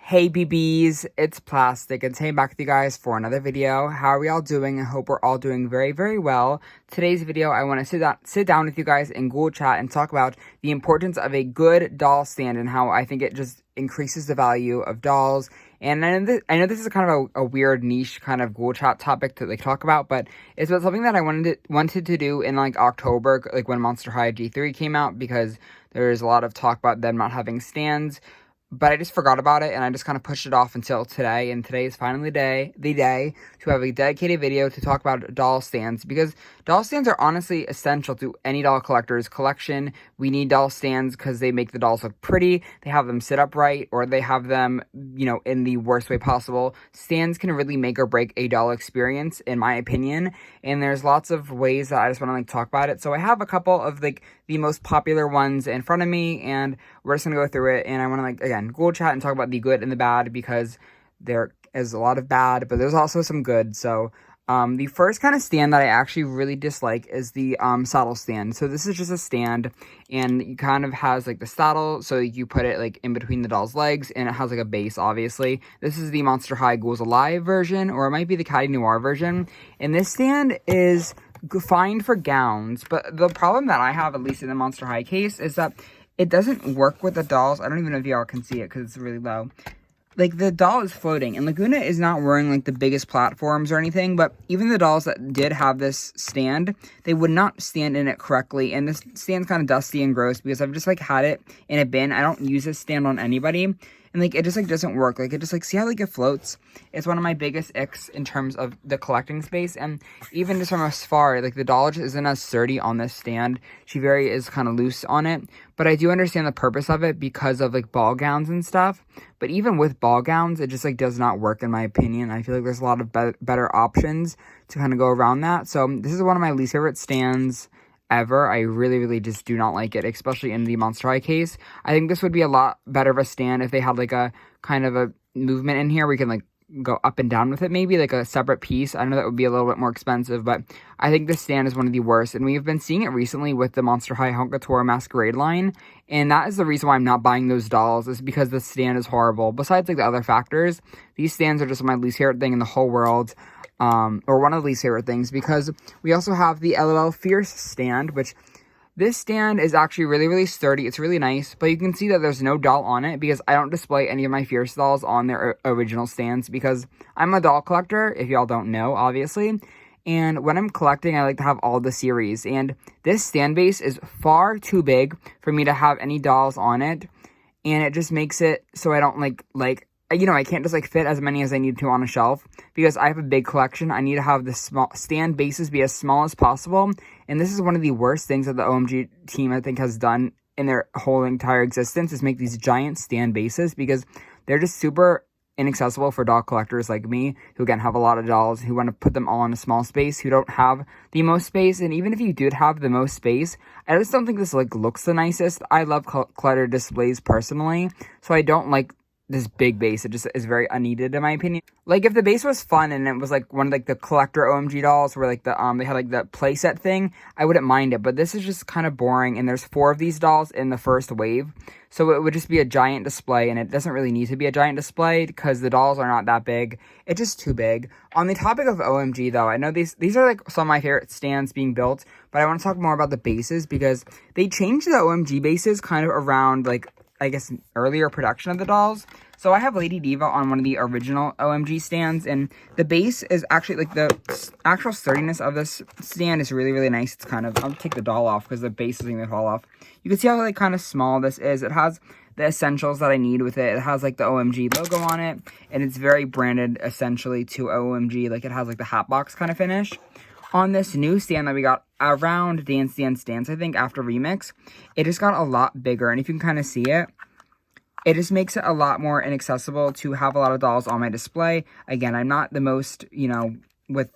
Hey BBs, it's Plastic and today I'm back with you guys for another video. How are we all doing? I hope we're all doing very, very well. Today's video, I want to sit down with you guys in Ghoul chat and talk about the importance of a good doll stand and how I think it just increases the value of dolls. And I know this is kind of a weird niche kind of Ghoul chat topic to talk about, but it's about something that I wanted to do in October, when Monster High G3 came out, because there's a lot of talk about them not having stands. But I just forgot about it, and I just kind of pushed it off until today, and today is finally the day to have a dedicated video to talk about doll stands, because doll stands are honestly essential to any doll collector's collection. We need doll stands because they make the dolls look pretty, they have them sit upright, or they have them, in the worst way possible. Stands can really make or break a doll experience, in my opinion, and there's lots of ways that I just want to talk about it. So I have a couple of the most popular ones in front of me, and we're just going to go through it, and I want to, again, Ghoul chat and talk about the good and the bad, because there is a lot of bad, but there's also some good. So, the first kind of stand that I actually really dislike is the saddle stand. So this is just a stand, and it kind of has the saddle, so you put it in between the doll's legs, and it has a base, obviously. This is the Monster High Ghouls Alive version, or it might be the Caddy Noir version, and this stand is fine for gowns, but the problem that I have, at least in the Monster High case, is that it doesn't work with the dolls. I don't even know if y'all can see it because it's really low. The doll is floating, and Laguna is not wearing the biggest platforms or anything, but even the dolls that did have this stand, they would not stand in it correctly, and this stand's kind of dusty and gross because I've just had it in a bin. I don't use this stand on anybody, and it just doesn't work. It just see how it floats? It's one of my biggest icks in terms of the collecting space, and even just from afar, the doll just isn't as sturdy on this stand. She is kind of loose on it, but I do understand the purpose of it because of ball gowns and stuff. But even with ball gowns, it just does not work, in my opinion. I feel there's a lot of better options to kind of go around that. So this is one of my least favorite stands ever. I really, really just do not like it, especially in the Monster High case. I think this would be a lot better of a stand if they had a kind of a movement in here where you can go up and down with it, maybe a separate piece. I know that would be a little bit more expensive, but I think this stand is one of the worst, and we've been seeing it recently with the Monster High Haute Couture Masquerade line, and that is the reason why I'm not buying those dolls, is because the stand is horrible. Besides the other factors, these stands are just my least favorite thing in the whole world. Or one of the least favorite things, because we also have the LOL Fierce stand, which this stand is actually really, really sturdy. It's really nice, but you can see that there's no doll on it because I don't display any of my Fierce dolls on their original stands because I'm a doll collector, if y'all don't know, obviously. And when I'm collecting, I like to have all the series, and this stand base is far too big for me to have any dolls on it, and it just makes it so I don't I can't just fit as many as I need to on a shelf because I have a big collection. I need to have the small stand bases be as small as possible. And this is one of the worst things that the OMG team, I think, has done in their whole entire existence, is make these giant stand bases, because they're just super inaccessible for doll collectors like me, who again have a lot of dolls, who want to put them all in a small space, who don't have the most space. And even if you did have the most space, I just don't think this looks the nicest. I love cluttered displays personally, so I don't like this big base. It just is very unneeded, in my opinion. If the base was fun and it was one of the collector OMG dolls where they had the playset thing, I wouldn't mind it. But this is just kind of boring, and there's 4 of these dolls in the first wave, so it would just be a giant display, and it doesn't really need to be a giant display because the dolls are not that big. It's just too big. On the topic of OMG though, I know these are some of my favorite stands being built, but I want to talk more about the bases because they changed the OMG bases kind of around I guess earlier production of the dolls. So I have Lady Diva on one of the original OMG stands, and the base is actually the actual sturdiness of this stand is really, really nice. It's kind of, I'll take the doll off because the base isn't going to fall off. You can see how kind of small this is. It has the essentials that I need with it. It has the OMG logo on it, and it's very branded essentially to OMG. It has the hat box kind of finish. On this new stand that we got around Dance Dance Dance, I think, after Remix, it just got a lot bigger. And if you can kind of see it, it just makes it a lot more inaccessible to have a lot of dolls on my display. Again, I'm not the most, with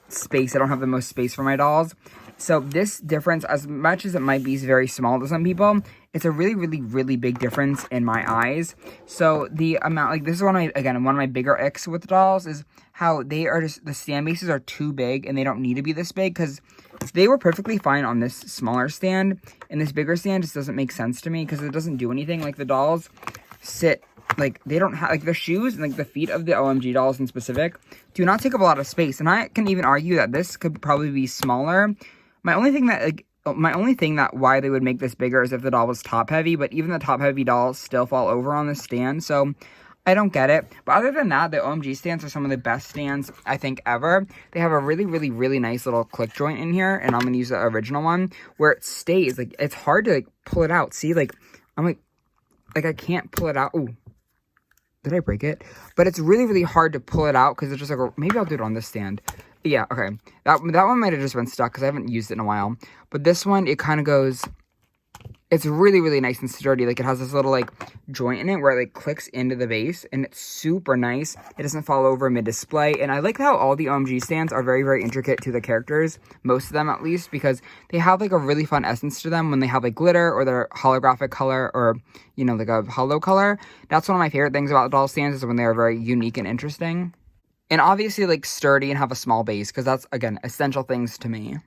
space. I don't have the most space for my dolls. So this difference, as much as it might be very small to some people, it's a really, really, really big difference in my eyes. So the amount, this is one of my bigger icks with dolls is how they are just, the stand bases are too big and they don't need to be this big, because they were perfectly fine on this smaller stand, and this bigger stand just doesn't make sense to me because it doesn't do anything. The dolls sit like, they don't have, like, the shoes and, like, the feet of the OMG dolls in specific do not take up a lot of space. And I can even argue that this could probably be smaller. My only thing that why they would make this bigger is if the doll was top heavy, but even the top heavy dolls still fall over on the stand, so I don't get it. But other than that, the OMG stands are some of the best stands I think ever. They have a really, really, really nice little click joint in here, and I'm going to use the original one, where it stays. Like, it's hard to, like, pull it out. See, like, I'm like, I can't pull it out. Ooh, did I break it? But it's really, really hard to pull it out, because it's just like, maybe I'll do it on this stand. Yeah, okay. That one might have just been stuck, because I haven't used it in a while. But this one, it kind of goes... It's really, really nice and sturdy. Like, it has this little, like, joint in it where it, like, clicks into the base. And it's super nice. It doesn't fall over mid-display. And I like how all the OMG stands are very, very intricate to the characters. Most of them, at least. Because they have, like, a really fun essence to them when they have, like, glitter or their holographic color or, you know, like, a hollow color. That's one of my favorite things about doll stands is when they are very unique and interesting. And obviously, like, sturdy and have a small base. Because that's, again, essential things to me.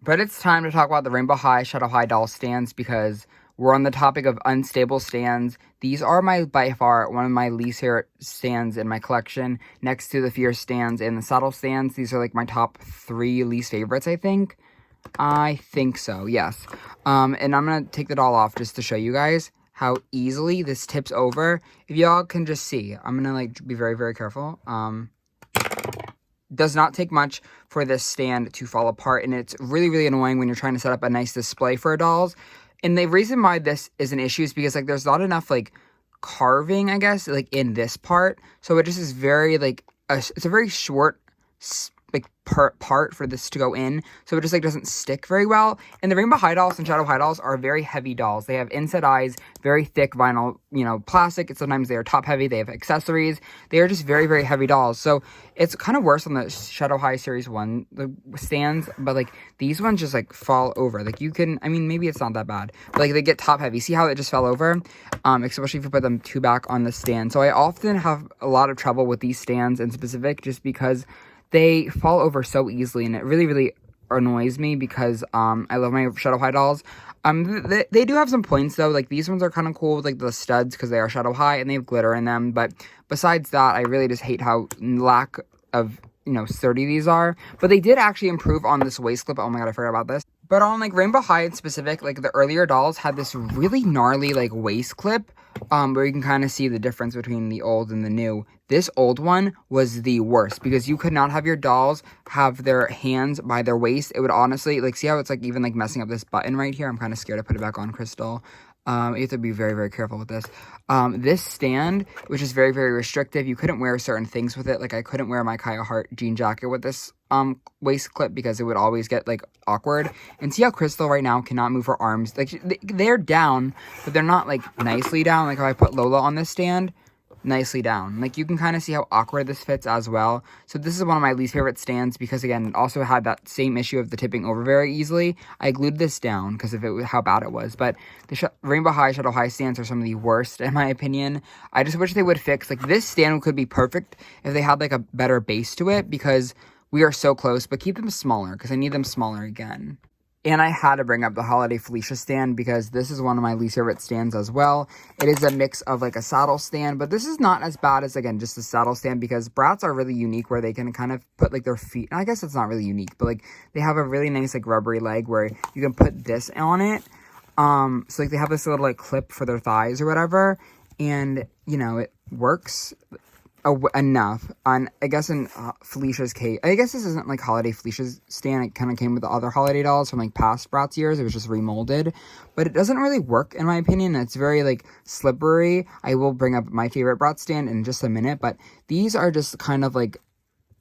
But it's time to talk about the Rainbow High, Shadow High doll stands because we're on the topic of unstable stands. These are by far one of my least favorite stands in my collection, next to the Fierce stands and the Saddle stands. These are like my top 3 least favorites, I think. I think so, yes. And I'm going to take the doll off just to show you guys how easily this tips over. If y'all can just see, I'm going to like be very, very careful. Does not take much for this stand to fall apart, and it's really, really annoying when you're trying to set up a nice display for dolls. And the reason why this is an issue is because, like, there's not enough, like, carving, I guess, like, in this part. So it just is very, like, it's a very short, like, part for this to go in. So it just, like, doesn't stick very well. And the Rainbow High dolls and Shadow High dolls are very heavy dolls. They have inset eyes, very thick vinyl, you know, plastic. And sometimes they are top heavy. They have accessories. They are just very, very heavy dolls. So it's kind of worse on the Shadow High Series 1 the stands. But, like, these ones just, like, fall over. Like, you can, I mean, maybe it's not that bad. But, like, they get top heavy. See how it just fell over? Especially if you put them 2 back on the stand. So I often have a lot of trouble with these stands in specific just because they fall over so easily, and it really, really annoys me because I love my Shadow High dolls. They do have some points, though. Like, these ones are kind of cool with, like, the studs because they are Shadow High, and they have glitter in them. But besides that, I really just hate how lack of, you know, sturdy these are. But they did actually improve on this waist clip. Oh my god, I forgot about this. But on, like, Rainbow High in specific, like, the earlier dolls had this really gnarly, like, waist clip, where you can kind of see the difference between the old and the new. This old one was the worst, because you could not have your dolls have their hands by their waist. It would honestly, like, see how it's, like, even, like, messing up this button right here? I'm kind of scared to put it back on, Crystal. You have to be very, very careful with this. This stand, which is very, very restrictive, you couldn't wear certain things with it. Like, I couldn't wear my Kaya Hart jean jacket with this waist clip because it would always get, like, awkward. And see how Crystal right now cannot move her arms. Like, they're down, but they're not, like, nicely down. Like, if I put Lola on this stand, nicely down. Like, you can kind of see how awkward this fits as well. So this is one of my least favorite stands because, again, it also had that same issue of the tipping over very easily. I glued this down because of how bad it was. But the Rainbow High, Shadow High stands are some of the worst, in my opinion. I just wish they would fix, like, this stand could be perfect if they had, like, a better base to it because we are so close. But keep them smaller because I need them smaller again. And I had to bring up the Holiday Felicia stand because this is one of my least favorite stands as well. It is a mix of, like, a saddle stand, but this is not as bad as, again, just a saddle stand because bratz are really unique where they can kind of put, like, their feet. I guess it's not really unique, but, like, they have a really nice, like, rubbery leg where you can put this on it. So, like, they have this little, like, clip for their thighs or whatever, and, you know, it works enough. On, I guess, in Felicia's case, I guess this isn't, like, Holiday Felicia's stand. It kind of came with the other holiday dolls from, like, past Bratz years. It was just remolded. But it doesn't really work, in my opinion. It's very, like, slippery. I will bring up my favorite Bratz stand in just a minute. But these are just kind of, like,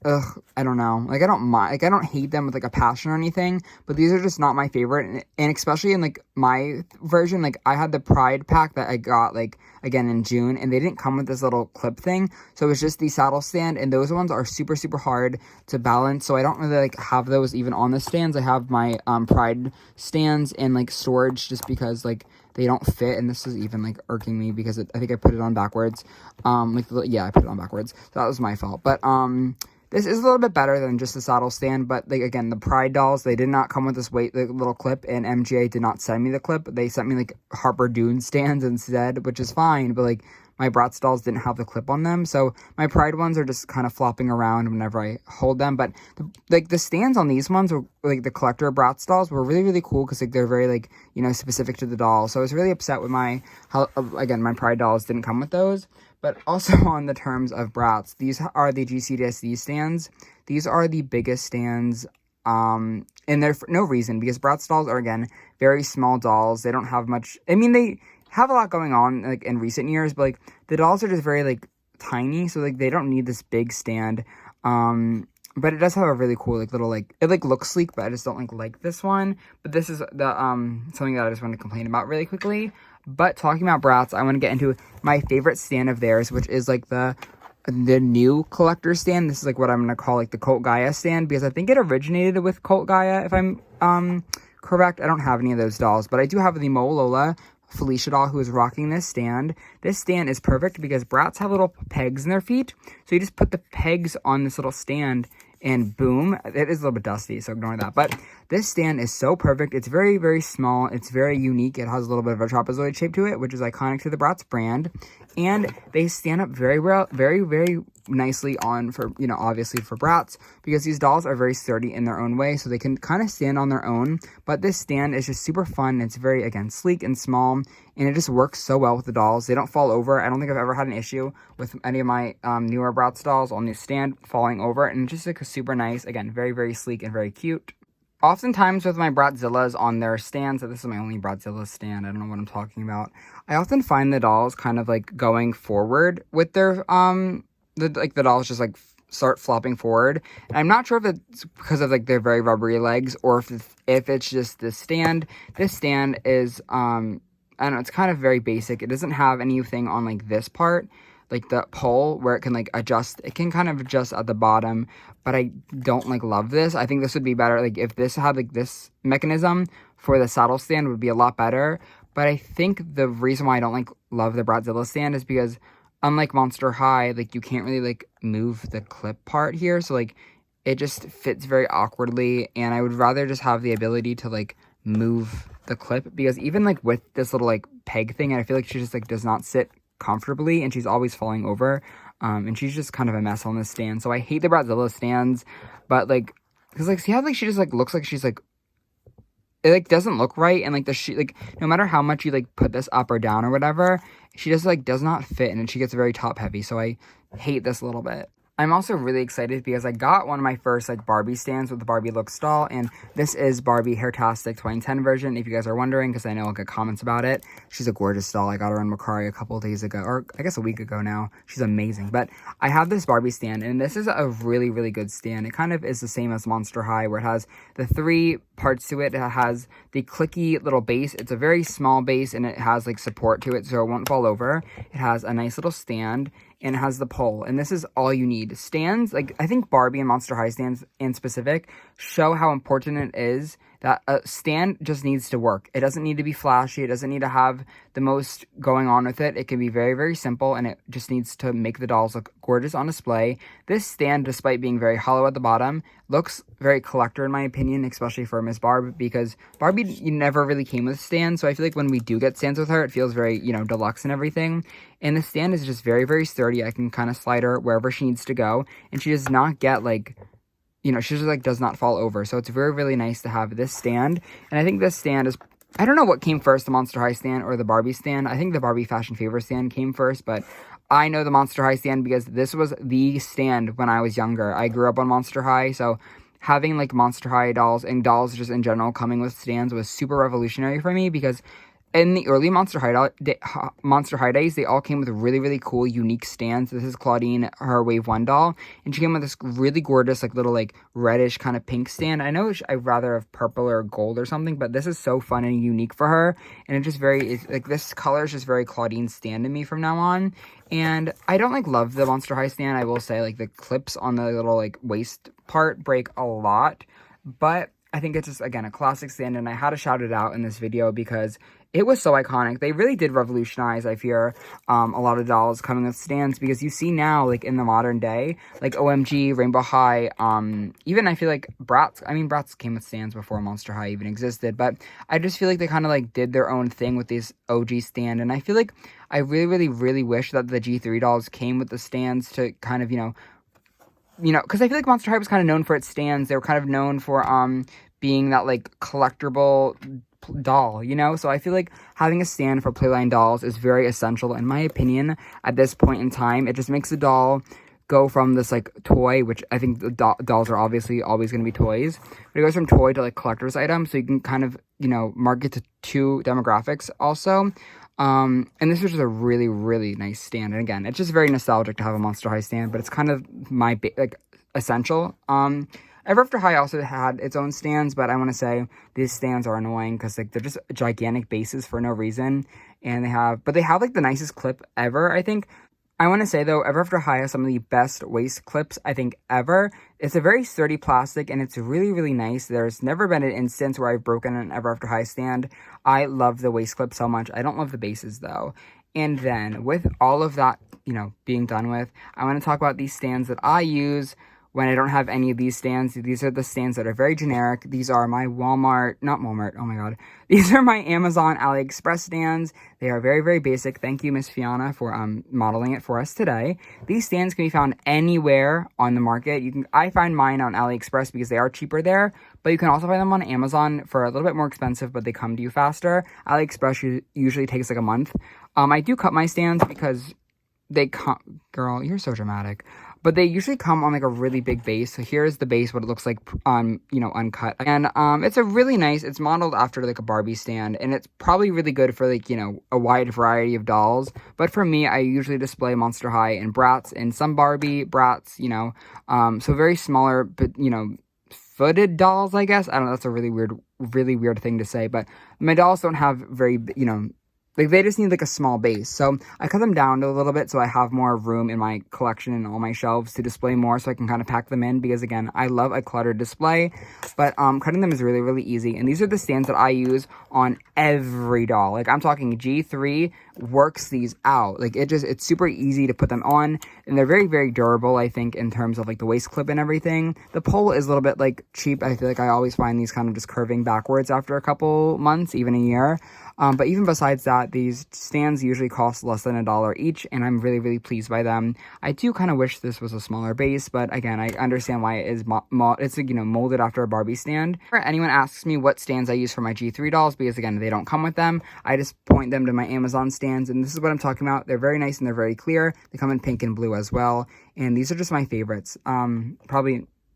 I don't know. Like, I don't mind. Like, I don't hate them with, like, a passion or anything. But these are just not my favorite. And especially in, like, my version, like, I had the Pride pack that I got, like, again in June. And they didn't come with this little clip thing. So it was just the saddle stand. And those ones are super, super hard to balance. So I don't really, like, have those even on the stands. I have my Pride stands in, like, storage just because, like, they don't fit. And this is even, like, irking me because I think I put it on backwards. Yeah, I put it on backwards. So that was my fault. But, this is a little bit better than just the saddle stand, but, like, again, the Pride dolls, they did not come with this little clip, and MGA did not send me the clip. They sent me, like, Harper Dune stands instead, which is fine, but, like, my Bratz dolls didn't have the clip on them. So my Pride ones are just kind of flopping around whenever I hold them. But the stands on these ones were like the collector Bratz dolls were really, really cool because like they're very like, you know, specific to the doll. So I was really upset with again, my Pride dolls didn't come with those. But also on the terms of Bratz, these are the GCDSD stands. These are the biggest stands, and they're for no reason, because Bratz dolls are, again, very small dolls. They don't have much, I mean, they have a lot going on, like, in recent years, but, like, the dolls are just very, like, tiny, so, like, they don't need this big stand. But it does have a really cool, like, little, like, it, like, looks sleek, but I just don't, like this one. But this is the, something that I just want to complain about really quickly. But talking about Bratz, I want to get into my favorite stand of theirs, which is, like, the new collector stand. This is, like, what I'm going to call, like, the Cult Gaia stand, because I think it originated with Cult Gaia, if I'm, correct. I don't have any of those dolls, but I do have the Mo Lola Felicia doll who is rocking this stand. This stand is perfect because Bratz have little pegs in their feet, so you just put the pegs on this little stand, and boom, it is a little bit dusty, so ignore that. But this stand is so perfect. It's very, very small. It's very unique. It has a little bit of a trapezoid shape to it, which is iconic to the Bratz brand. And they stand up very well, very, very nicely on for, you know, obviously for Bratz, because these dolls are very sturdy in their own way, so they can kind of stand on their own. But this stand is just super fun. It's very, again, sleek and small, and it just works so well with the dolls. They don't fall over. I don't think I've ever had an issue with any of my newer Bratz dolls on the stand falling over, and just like a super nice, again, very, very sleek and very cute. Oftentimes with my Bratzillas on their stands, so this is my only Bratzilla stand, I don't know what I'm talking about, I often find the dolls kind of like going forward with their, the dolls just like start flopping forward. And I'm not sure if it's because of like their very rubbery legs, or if it's just the stand. This stand is, I don't know, it's kind of very basic. It doesn't have anything on like this part, like the pole where it can like adjust. It can kind of adjust at the bottom, but I don't like love this. I think this would be better, like if this had like this mechanism for the saddle stand would be a lot better. But I think the reason why I don't like love the Bratzilla stand is because unlike Monster High, like you can't really like move the clip part here, so like it just fits very awkwardly, and I would rather just have the ability to like move the clip, because even like with this little like peg thing, I feel like she just like does not sit comfortably, and she's always falling over, and she's just kind of a mess on this stand. So I hate the Bratzilla stands, but like, because like see how like she just like looks like she's like, it like doesn't look right, and like like no matter how much you like put this up or down or whatever, she just like does not fit, and she gets very top heavy. So I hate this a little bit. I'm also really excited because I got one of my first like Barbie stands with the Barbie Looks doll, and this is Barbie Hairtastic 2010 version, if you guys are wondering, because I know I'll get comments about it. She's a gorgeous doll. I got her in Macari a couple of days ago, or I guess a week ago now. She's amazing. But I have this Barbie stand, and this is a really, really good stand. It kind of is the same as Monster High, where it has the 3 parts to it. It has the clicky little base. It's a very small base, and it has like support to it, so it won't fall over. It has a nice little stand, and it has the pole, and this is all you need. Stands, like, I think Barbie and Monster High stands in specific show how important it is that a stand just needs to work. It doesn't need to be flashy. It doesn't need to have the most going on with it. It can be very, very simple, and it just needs to make the dolls look gorgeous on display. This stand, despite being very hollow at the bottom, looks very collector in my opinion, especially for Miss Barb, because Barbie never really came with stands, so I feel like when we do get stands with her, it feels very, you know, deluxe and everything. And the stand is just very, very sturdy. I can kind of slide her wherever she needs to go, and she does not get like, you know, she just like does not fall over. So it's very, really nice to have this stand. And I think this stand is, I don't know what came first, the Monster High stand or the Barbie stand. I think the Barbie Fashion Favor stand came first, but I know the Monster High stand because this was the stand when I was younger. I grew up on Monster High, so having like Monster High dolls and dolls just in general coming with stands was super revolutionary for me, because in the early Monster High days, they all came with really, really cool, unique stands. This is Claudine, her Wave 1 doll, and she came with this really gorgeous, like, little, like, reddish kind of pink stand. I know I'd rather have purple or gold or something, but this is so fun and unique for her, and it's just like, this color is just very Claudine stand to me from now on. And I don't, like, love the Monster High stand, I will say. Like, the clips on the little, like, waist part break a lot, but I think it's just, again, a classic stand, and I had to shout it out in this video because it was so iconic. They really did revolutionize, I fear, a lot of dolls coming with stands, because you see now, like, in the modern day, like OMG, Rainbow High, even I feel like Bratz, I mean, Bratz came with stands before Monster High even existed, but I just feel like they kind of, like, did their own thing with this OG stand, and I feel like I really, really, really wish that the G3 dolls came with the stands to kind of, because I feel like Monster High was kind of known for its stands. They were kind of known for being that, like, collectible doll, so I feel like having a stand for Playline dolls is very essential, in my opinion, at this point in time. It just makes the doll go from this, like, toy, which I think the dolls are obviously always going to be toys, but it goes from toy to, like, collector's item, so you can kind of, market to two demographics also. And this was just a really, really nice stand. And again, it's just very nostalgic to have a Monster High stand, but it's kind of my, essential. Ever After High also had its own stands, but I want to say these stands are annoying because, like, they're just gigantic bases for no reason. And they have, like, the nicest clip ever, I think. I want to say, though, Ever After High has some of the best waist clips, I think, ever. It's a very sturdy plastic, and it's really, really nice. There's never been an instance where I've broken an Ever After High stand. I love the waist clip so much. I don't love the bases, though. And then, with all of that, being done with, I want to talk about these stands that I use when I don't have any of these stands. These are the stands that are very generic. These are my oh my god. These are my Amazon AliExpress stands. They are very, very basic. Thank you, Miss Fiona, for modeling it for us today. These stands can be found anywhere on the market. I find mine on AliExpress because they are cheaper there, but you can also find them on Amazon for a little bit more expensive, but they come to you faster. AliExpress usually takes like a month. I do cut my stands because they come, girl, you're so dramatic. But they usually come on, like, a really big base. So here's the base, what it looks like, uncut. And it's a really nice, it's modeled after, like, a Barbie stand. And it's probably really good for, like, a wide variety of dolls. But for me, I usually display Monster High and Bratz and some Barbie, Bratz, so very smaller, but, footed dolls, I guess. I don't know, that's a really weird thing to say. But my dolls don't have very, like, they just need, like, a small base. So I cut them down a little bit so I have more room in my collection and all my shelves to display more, so I can kind of pack them in, because, again, I love a cluttered display. But cutting them is really, really easy. And these are the stands that I use on every doll. Like, I'm talking G3 works these out. Like, it's super easy to put them on, and they're very, very durable, I think, in terms of, like, the waist clip and everything. The pole is a little bit, like, cheap. I feel like I always find these kind of just curving backwards after a couple months, even a year. But even besides that, these stands usually cost less than $1 each, and I'm really, really pleased by them. I do kind of wish this was a smaller base, but again, I understand why it is it's molded after a Barbie stand. If anyone asks me what stands I use for my G3 dolls, because again, they don't come with them, I just point them to my Amazon stands, and this is what I'm talking about. They're very nice and they're very clear. They come in pink and blue as well, and these are just my favorites.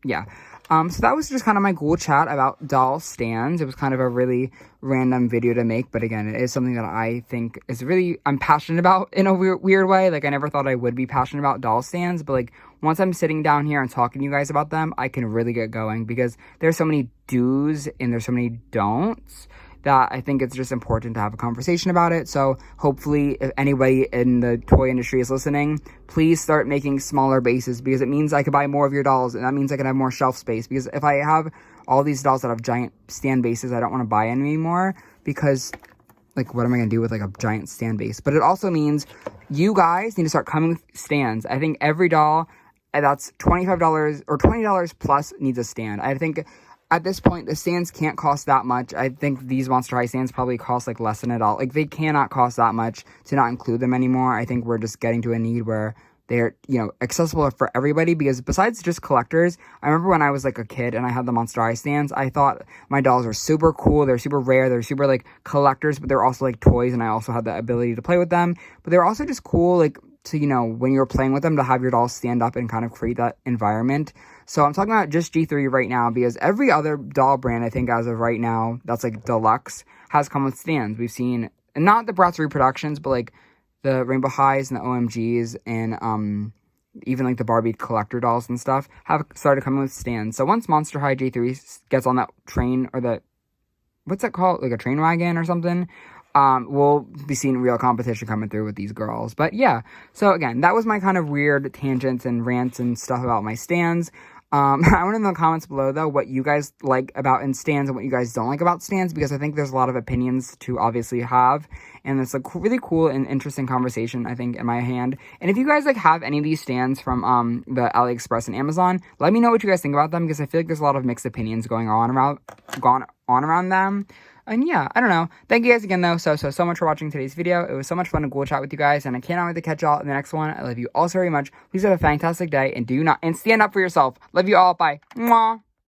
Yeah. So that was just kind of my Ghoul chat about doll stands. It was kind of a really random video to make, but again, it is something that I think is I'm passionate about in a weird way. Like, I never thought I would be passionate about doll stands, but, like, once I'm sitting down here and talking to you guys about them, I can really get going, because there's so many do's and there's so many don'ts that I think it's just important to have a conversation about it. So hopefully, if anybody in the toy industry is listening, please start making smaller bases, because it means I could buy more of your dolls, and that means I can have more shelf space. Because if I have all these dolls that have giant stand bases, I don't want to buy any anymore, because, like, what am I going to do with, like, a giant stand base? But it also means you guys need to start coming with stands. I think every doll that's $25 or $20 plus needs a stand. I think at this point, the stands can't cost that much. I think these Monster High stands probably cost, like, less than $1. Like, they cannot cost that much to not include them anymore. I think we're just getting to a need where they're, accessible for everybody, because besides just collectors, I remember when I was, like, a kid and I had the Monster High stands, I thought my dolls were super cool. They're super rare. They're super, like, collectors, but they're also, like, toys, and I also had the ability to play with them. But they're also just cool, like, to, when you're playing with them, to have your dolls stand up and kind of create that environment. So I'm talking about just G3 right now, because every other doll brand, I think, as of right now, that's, like, deluxe, has come with stands. We've seen, and not the Bratz reproductions, but, like, the Rainbow Highs and the OMGs and even, like, the Barbie collector dolls and stuff have started coming with stands. So once Monster High G3 gets on that train, or what's that called? Like a train wagon or something? We'll be seeing real competition coming through with these girls. But yeah, so again, that was my kind of weird tangents and rants and stuff about my stands. I want to know in the comments below, though, what you guys like about in stands and what you guys don't like about stands, because I think there's a lot of opinions to obviously have, and it's a really cool and interesting conversation, I think, in my hand. And if you guys, like, have any of these stands from the AliExpress and Amazon, let me know what you guys think about them, because I feel like there's a lot of mixed opinions going on around them. And yeah, I don't know. Thank you guys again, though, so much for watching today's video. It was so much fun to Ghoul chat with you guys, and I cannot wait to catch y'all in the next one. I love you all so very much. Please have a fantastic day, and stand up for yourself. Love you all. Bye. Mwah.